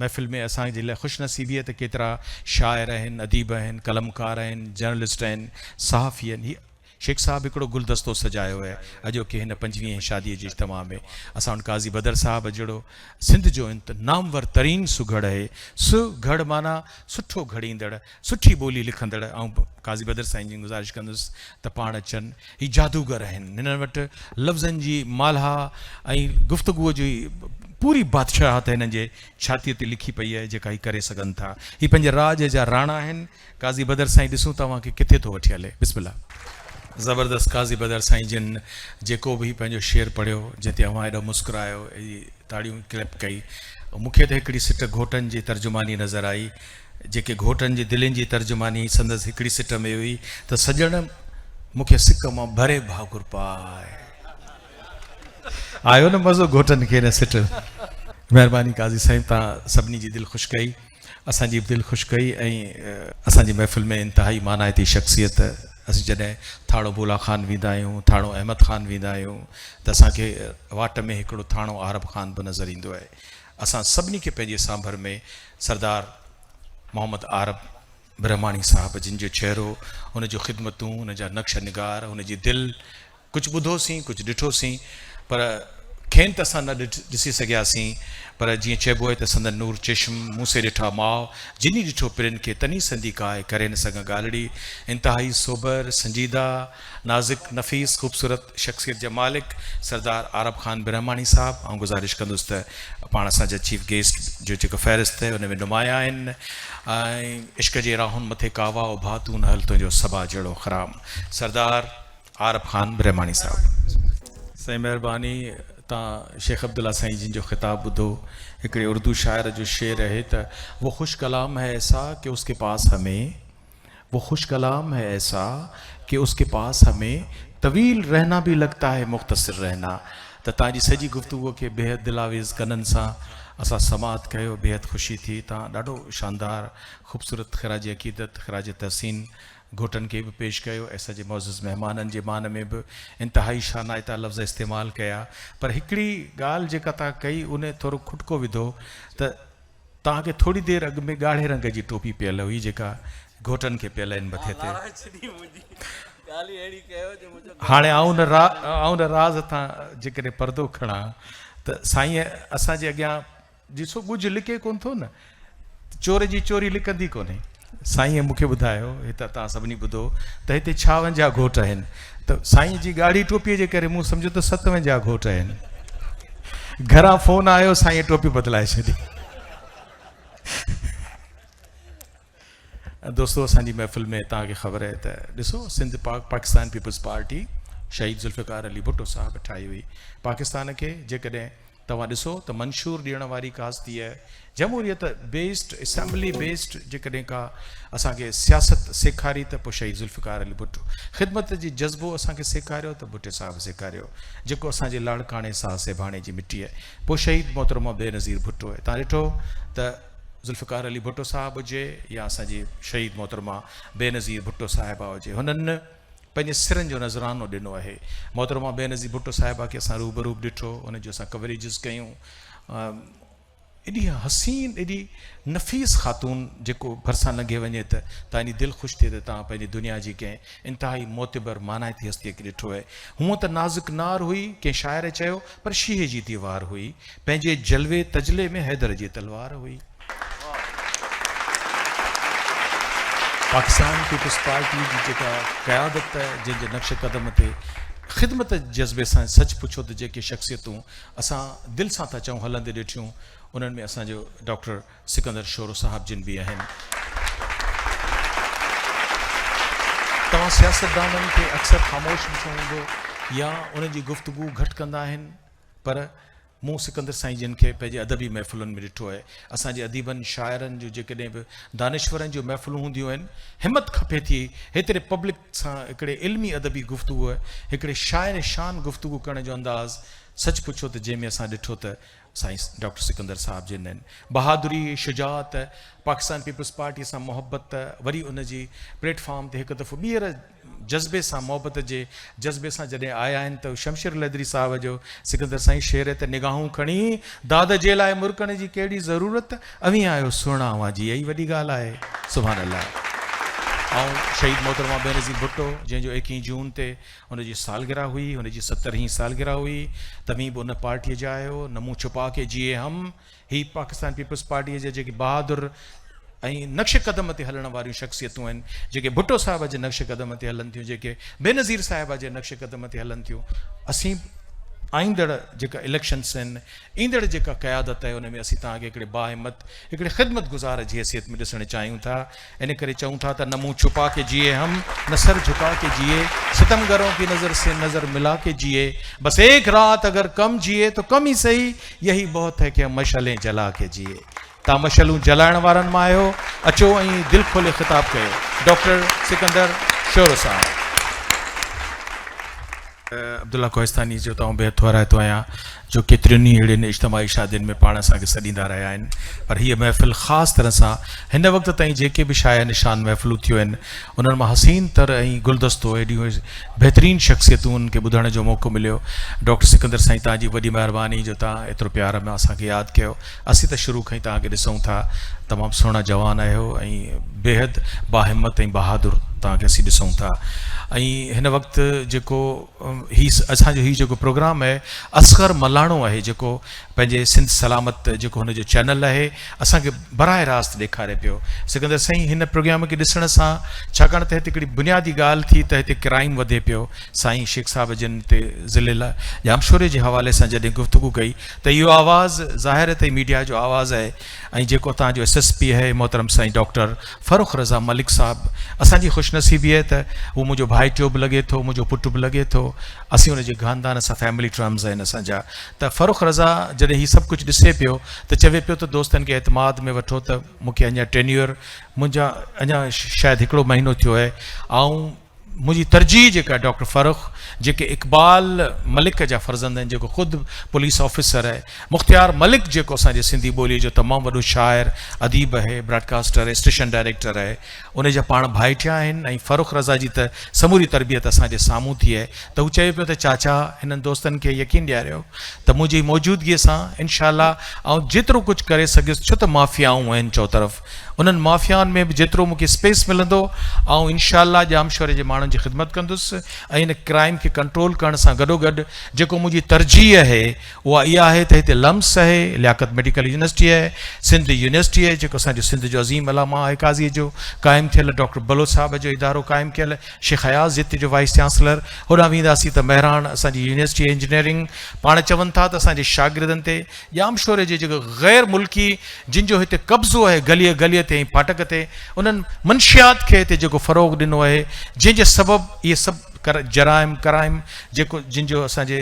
महफ़िल में असांजे लाइ ख़ुशनसीबी आहे त केतिरा शाइर आहिनि, अदीब आहिनि, कलमकार आहिनि, जर्नलिस्ट आहिनि, सहाफ़ी आहिनि। हीअ शेख साहब हिकिड़ो गुलदस्तो सजायो आहे अॼोके हिन 25 शादीअ जे इज्तिमा में। असां वटि काज़ी बदर साहब जहिड़ो सिंध जो नामवर तरीन सुघड़ आहे। सुघड़ माना सुठो घड़ींदड़, सुठी ॿोली लिखंदड़। ऐं काज़ी बदर साईं जी गुज़ारिश कंदुसि त पाण अचनि। ही जादूगर आहिनि, हिननि वटि लफ़्ज़नि जी मालहा ऐं गुफ़्तगूअ जी पूरी बादशाहत हिननि जे छातीअ ते लिखी पई आहे जेका ही करे सघनि था। ही पंहिंजे राज जा राणा आहिनि। काज़ी बदर साईं ॾिसूं तव्हांखे किथे थो वठी हले। बिस्मिल्लाह। ज़बरदस्त काज़ी बदर साईं जिन जेको बि पंहिंजो शेर पढ़ियो जिते अवां एॾो मुस्कुरायो, ताड़ियूं क्लैप कई। मूंखे त हिकिड़ी सिट घोटनि जी तर्जुमानी नज़र आई, जेके घोटनि जी दिलनि जी तर्जुमानी संदसि हिकिड़ी सिट में हुई त सजण मूंखे सिक मां भरे भाकुर पाए। आयो न मज़ो घोटनि खे न सिट। महिरबानी काज़ी साईं, तव्हां सभिनी जी दिलि ख़ुशि कई, असांजी बि दिलि ख़ुशि कई। ऐं असांजी महफ़िल में इंतिहाई मानाइती शख़्सियत, असीं जॾहिं थाणो बुला ख़ान वेंदा आहियूं, थाणो अहमद ख़ान वेंदा आहियूं त असांखे वाट में हिकिड़ो थाणो आरब ख़ान बि नज़र ईंदो आहे। असां सभिनी खे पंहिंजे सांभर में सरदार मोहम्मद आरब ब्रह्माणी साहब जिन जो चहिरो, हुनजो ख़िदमतूं, हुनजा नक्श निगार, हुनजी दिलि, कुझु ॿुधोसीं कुझु ॾिठोसीं, पर खेनि त असां न ॾिसी सघियासीं। पर जीअं चइबो आहे त संदन नूर चश्म मूं से ॾिठा माउ, जिनी ॾिठो पिरनि खे तनी संदी काए करे न सघां ॻाल्हिड़ी। इंतिहाई सोबर, संजीदा, नाज़ुक, नफ़ीस, ख़ूबसूरत शख़्सियत जा मालिक सरदार आरब ख़ान ब्रह्माणी साहब। ऐं गुज़ारिश कंदुसि त पाण असांजा चीफ गेस्ट जो जेको फ़हिरिस्त आहे हुन में नुमाया आहिनि। ऐं इश्क जे राहुनि मथे कावा उभा तूं न हल तुंहिंजो सबा जहिड़ो ख़राम, सरदार आरब ख़ान ब्रह्माणी साहब। साईं महिरबानी, तव्हां शेख अब्दुल्ला साईं जिन जो ख़िताब ॿुधो। हिकिड़े उर्दू शाइर जो शेर आहे त वो खुश कलाम है ऐसा कि उसके पास हमें, वो खुश कलाम है ऐसा कि उसके पास हमें तवील रहना भी लगता है मुख्तसिर रहना। त तव्हांजी सॼी गुफ़्तगूअ खे बेहद दिलावेज़ कननि सां असां समात कयो, बेहद ख़ुशी थी। तव्हां ॾाढो शानदार ख़ूबसूरत ख़िराज अक़ीदत, ख़िराज तहसीन घोटनि खे बि पेश कयो। असांजे मौज़ूज़ महिमाननि जे मान में बि इंतिहाई शानाइता लफ़्ज़ इस्तेमालु कया। पर हिकिड़ी ॻाल्हि जेका तव्हां कई उन थोरो खुटको विधो त तव्हांखे थोरी देरि अॻु में ॻाढ़े रंग जी टोपी पियल हुई जेका घोटनि खे पियल आहिनि मथे ते। हाणे आऊं न राज़ तां जेकॾहिं पर्दो खणा त साईं असांजे अॻियां ॾिसो ॻुझ लिके कोन थो न, चोर जी चोरी लिकंदी कोन्हे। साईं मूंखे ॿुधायो, हिते तव्हां सभिनी ॿुधो त हिते 56 घोट आहिनि, त साईं जी ॻाढ़ी टोपीअ जे करे मूं सम्झो त 57 घोट आहिनि। घरां फ़ोन आयो, साईं टोपी बदिलाए छॾी। दोस्तो, असांजी महफ़िल में तव्हांखे ख़बर आहे त ॾिसो सिंध पाकिस्तान पीपल्स पार्टी शहीद ज़ुल्फ़िकार अली भुट्टो साहब ठाही हुई। पाकिस्तान खे जेकॾहिं तव्हां ॾिसो त मंशूर ॾियण वारी कास्ती आहे, जमहूरियत बेस्ड, असेंबली बेस्ड जेकॾहिं का असांखे सियासत सेखारी त पोइ शहीद ज़ुल्फ़िकार अली भुट्टो। ख़िदमत जी जज़्बो असांखे सेखारियो त भुट्टे साहब सेखारियो, जेको असांजे लाड़काणे साह सेभाणे जी मिटी आहे। पोइ शहीद मोहतरमा बेनज़ीर भुट्टो आहे। तव्हां ॾिठो त ज़ुल्फ़िकार अली भुट्टो साहब हुजे या असांजी शहीद मोहतरमा बेनज़ीर भुट्टो साहिबा हुजे, हुननि पंहिंजे सिरनि जो नज़रानो ॾिनो आहे। मोहतरमा बेनज़ीर भुट्टो साहिबा खे असां रूबरू ॾिठो, उनजो असां कवरेजिस कयूं। एॾी हसीन, एॾी नफ़ीस ख़ातून जेको भरिसां लंघे वञे त तव्हांजी दिलि ख़ुशि थिए त तव्हां पंहिंजी दुनिया जी कंहिं इंतिहाई मोतिबर मानाइती हस्तीअ खे ॾिठो आहे। हूअं त नाज़ुक नार हुई, कंहिं शाइर चयो, पर शीहे जी दीवार हुई, पंहिंजे जलवे तजले में हैदर जी तलवार हुई। पाकिस्तान पीपल्स पार्टी जी जेका क़यादत आहे, जंहिंजे नक्श कदम ते ख़िदमत जज़्बे सां सच पुछो त जेके शख़्सियतूं असां दिलि सां था चऊं हलंदे ॾिठियूं, उन्हनि में असांजो डॉक्टर सिकंदर शोरो साहब जिन बि आहिनि। तव्हां सियासतदाननि खे अक्सर ख़ामोश ॾिठो हूंदो या उन्हनि जी गुफ़्तगू घटि कंदा आहिनि, पर मूं सिकंदर साईं जिन खे पंहिंजे अदबी महफ़िलुनि में ॾिठो आहे। असांजे अदीबनि शाइरनि जो जेकॾहिं बि दानिश्वरनि जूं महफ़िलूं हूंदियूं आहिनि, हिमत खपे थी हेतिरे पब्लिक सां हिकिड़े इल्मी अदबी गुफ़्तगू आहे, हिकिड़े शाइर शान गुफ़्तगू करण जो अंदाज़ सच पुछो त जंहिंमें असां ॾिठो त साईं डॉक्टर सिकंदर साहब जिन आहिनि। बहादुरी, शुजात, पाकिस्तान पीपल्स पार्टी सां मोहब्बत, वरी उनजी प्लेटफॉर्म ते हिकु दफ़ो ॿीहर जज़्बे सां, मोहब्बत जे जज़्बे सां जॾहिं आया आहिनि त शमशेर लदरी साहब जो सिकंदर साईं शेर ते निगाहूं खणी दाद जे लाइ मुरकण जी कहिड़ी ज़रूरत, अवी आयो सुहिणा हुआ जी, इहा ई वॾी ॻाल्हि आहे। सुभान अल्लाह। ऐं शहीद मोहतरमा बेनज़ीर भुट्टो जंहिंजो 21 जून ते हुनजी सालगिरह हुई, हुनजी 70वीं सालगिरह हुई, तव्हीं बि उन पार्टीअ जा आहियो। न मुंहुं छुपा के जिए हम, ही पाकिस्तान पीपल्स पार्टीअ जे जेके बहादुर ऐं नक्श कदम ते हलण वारियूं शख़्सियतूं आहिनि, जेके भुट्टो साहिब जे नक्श कदम ते हलनि थियूं, जेके बेनज़ीर साहिबा जे नक्श कदम ते हलनि थियूं। असीं आईंदड़ जेका इलेक्शन्स आहिनि ईंदड़ जेका क़यादत आहे उन में असीं तव्हांखे हिकिड़े बाहिम्मत हिकिड़े ख़िदमत गुज़ार जी हैसियत में ॾिसणु चाहियूं था। इन करे चऊं था त न मुंह छुपा के जिए हम, न सर झुका के जिए, सितमगरों की नज़र से नज़र मिला के जिए, बस एक रात अगर कम जिए तो कम ही सही, यही बहुत है कि हम मशालें जला के जिए। तव्हां मशालूं जलाइण वारनि मां आहियो, अचो ऐं दिलि खोले ख़िताब कयो। डॉक्टर सिकंदर शोरो साहब। अब्दुल्ला कोहिस्तानी जो तव्हां बेहद वाराइतो आहियां, जो केतिरियुनि ई अहिड़ियुनि इज्तमाही शादियुनि में पाण असांखे सॾींदा रहिया आहिनि। पर हीअ महफ़िल ख़ासि तरह सां हिन वक़्त ताईं जेके बि शाया निशान महफ़िलूं थियूं आहिनि उन्हनि मां हसीन तर ऐं गुलदस्तो एॾियूं बहितरीनु शख़्सियतूं उन्हनि खे ॿुधण जो मौक़ो मिलियो। डॉक्टर सिकंदर साईं, तव्हांजी वॾी महिरबानी जो तव्हां एतिरो प्यार में असांखे यादि कयो। असीं त शुरू खां ई तव्हांखे ॾिसूं था, तमामु सुहिणा जवान आहियो ऐं बेहद बाहिम्मत ऐं बहादुर तव्हांखे असीं ॾिसूं था। ऐं हिन वक़्तु जेको असांजो हीउ जेको प्रोग्राम आहे असगर मलाणो आहे, जेको पंहिंजे सिंध सलामत जेको हुनजो चैनल आहे असांखे बराह रास्त ॾेखारे पियो। सिकंदर साईं, हिन प्रोग्राम खे ॾिसण सां, छाकाणि त हिते हिकिड़ी बुनियादी ॻाल्हि थी त हिते क्राइम वधे पियो, साईं शेख साहिब जिन ते ज़िले जामशोरे जे हवाले सां जॾहिं गुफ़्तगू कई त इहो आवाज़ु ज़ाहिर आहे त मीडिया जो आवाज़ु आहे। ऐं जेको तव्हांजो SSP आहे मोहतरम साईं डॉक्टर फ़ारूक रज़ा मलिक साहिबु, असांजी ख़ुशनसीबी आहे त उहो मुंहिंजो भाइटियो बि लॻे थो, मुंहिंजो पुटु बि लॻे थो, असीं हुनजे ख़ानदान सां फैमिली टर्म्स आहिनि असांजा। त फ़ारूक रज़ा जॾहिं हीउ सभु कुझु ॾिसे पियो त चवे पियो त दोस्तनि खे एतमाद में वठो त मूंखे अञा टेन्यूअर मुंहिंजा अञा शायदि हिकिड़ो महीनो थियो आहे। ऐं मुंहिंजी तरजीह जेका डॉक्टर फ़ारूक जेके इक़बाल मलिक जा फ़र्ज़ंद आहिनि, जेको ख़ुदि पुलिस ऑफिसर आहे, मुख़्तियार मलिक जेको असांजे सिंधी ॿोलीअ जो तमामु वॾो शाइर अदीब आहे, ब्रॉडकास्टर आहे, स्टेशन डायरेक्टर आहे, उन जा पाण भाइटिया आहिनि। ऐं फ़ारूक रज़ा जी त समूरी तरबियत असांजे साम्हूं थी आहे। त हू चए पियो त चाचा हिननि दोस्तनि खे यकीन ॾियारियो त मुंहिंजी मौजूदगीअ सां इनशाला ऐं जेतिरो कुझु करे सघियुसि, छो त माफ़ियाऊं आहिनि चौतरफ़, उन्हनि माफ़ियाउनि में बि जेतिरो मूंखे स्पेस मिलंदो ऐं इनशाला जामशोरे जे माण्हुनि जी ख़िदमत कंदुसि। ऐं इन क्राइम खे कंट्रोल करण सां गॾोगॾु जेको मुंहिंजी तरजीह आहे उहा इहा आहे त हिते लम्स आहे, लियाकत मेडिकल यूनिवर्सिटी आहे, सिंध यूनिवर्सिटी आहे, जेको असांजो सिंध जो अज़ीम अलामा आहे काज़ीअ जो क़ाइमु थियल, डॉक्टर बलोच साहिब जो इदारो क़ाइमु कयल, शेख हयाज़ जिते जो वाइस चांसलर, होॾां वेंदासीं त महिराण असांजी यूनिवर्सिटी इंजीनियरिंग, पाण चवनि था त असांजे शागिर्दनि ते जामशोरे जे जेको ग़ैर मुल्की जिन जो हिते कब्ज़ो आहे गलीअ गलीअ ते ऐं फाटक ते, उन्हनि मंशियात खे हिते जेको फ़रोग़ ॾिनो आहे, जंहिंजे सबबु इहे सभु क्राइम जेको जिन जो असांजे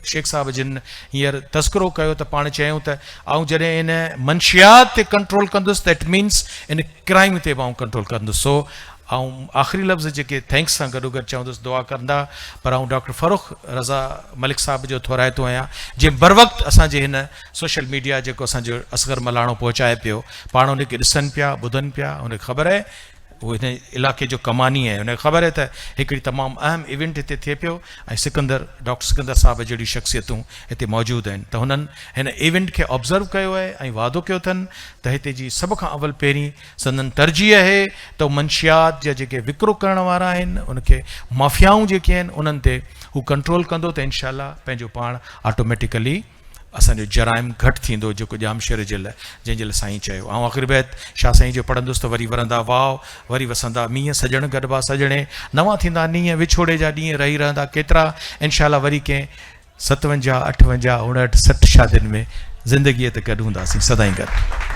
शेख साहिब जिन हींअर तस्करो कयो, त पाण चयूं त ऐं जॾहिं इन मंशियात ते कंट्रोल कंदुसि त इट मीन्स इन क्राइम ते बि आउं कंट्रोल कंदुसि। सो ऐं आख़िरी लफ़्ज़ जेके थैंक्स सां गॾोगॾु चवंदुसि दुआ कंदा, पर आउं डॉक्टर फ़ारूक रज़ा मलिक साहिब जो थोराइतो आहियां, जंहिं बर वक़्तु असांजे हिन सोशल मीडिया जेको असांजो असगर मलाणो पहुचाए पियो, पाण उनखे ॾिसनि पिया, ॿुधनि पिया, उनखे ख़बर आहे उहो हिन इलाइक़े जो कमानी आहे, उनखे ख़बर आहे त हिकिड़ी तमामु अहम इवेंट हिते थिए पियो ऐं डॉक्टर सिकंदर साहिब जहिड़ी शख़्सियतूं हिते मौजूदु आहिनि। त हुननि हिन इवेंट खे ऑब्ज़र्व कयो आहे ऐं वाइदो कयो अथनि त हिते जी सभ खां अवल पहिरीं संदन तरजीह आहे त मंशियात जा जेके विकिरो करण वारा आहिनि, उनखे माफ़ियाऊं जेके आहिनि उन्हनि ते हू कंट्रोल कंदो त इनशाला पंहिंजो पाण ऑटोमेटिकली असांजो जराइम घटि थींदो, जेको जामशोरे जे लाइ जंहिंजे लाइ साईं चयो। ऐं आख़िर बैत शाह साईं जो पढ़ंदुसि त वरी वरंदा वाव, वरी वसंदा मींहं, सजण गॾिबा सजणे, नवां थींदा नींहं, विछोड़े जा ॾींहं रही रहंदा केतिरा, इनशाला वरी कंहिं 57, 58, 59, 60 शादियुनि में ज़िंदगीअ ते गॾु हूंदासीं सदाईं गॾु।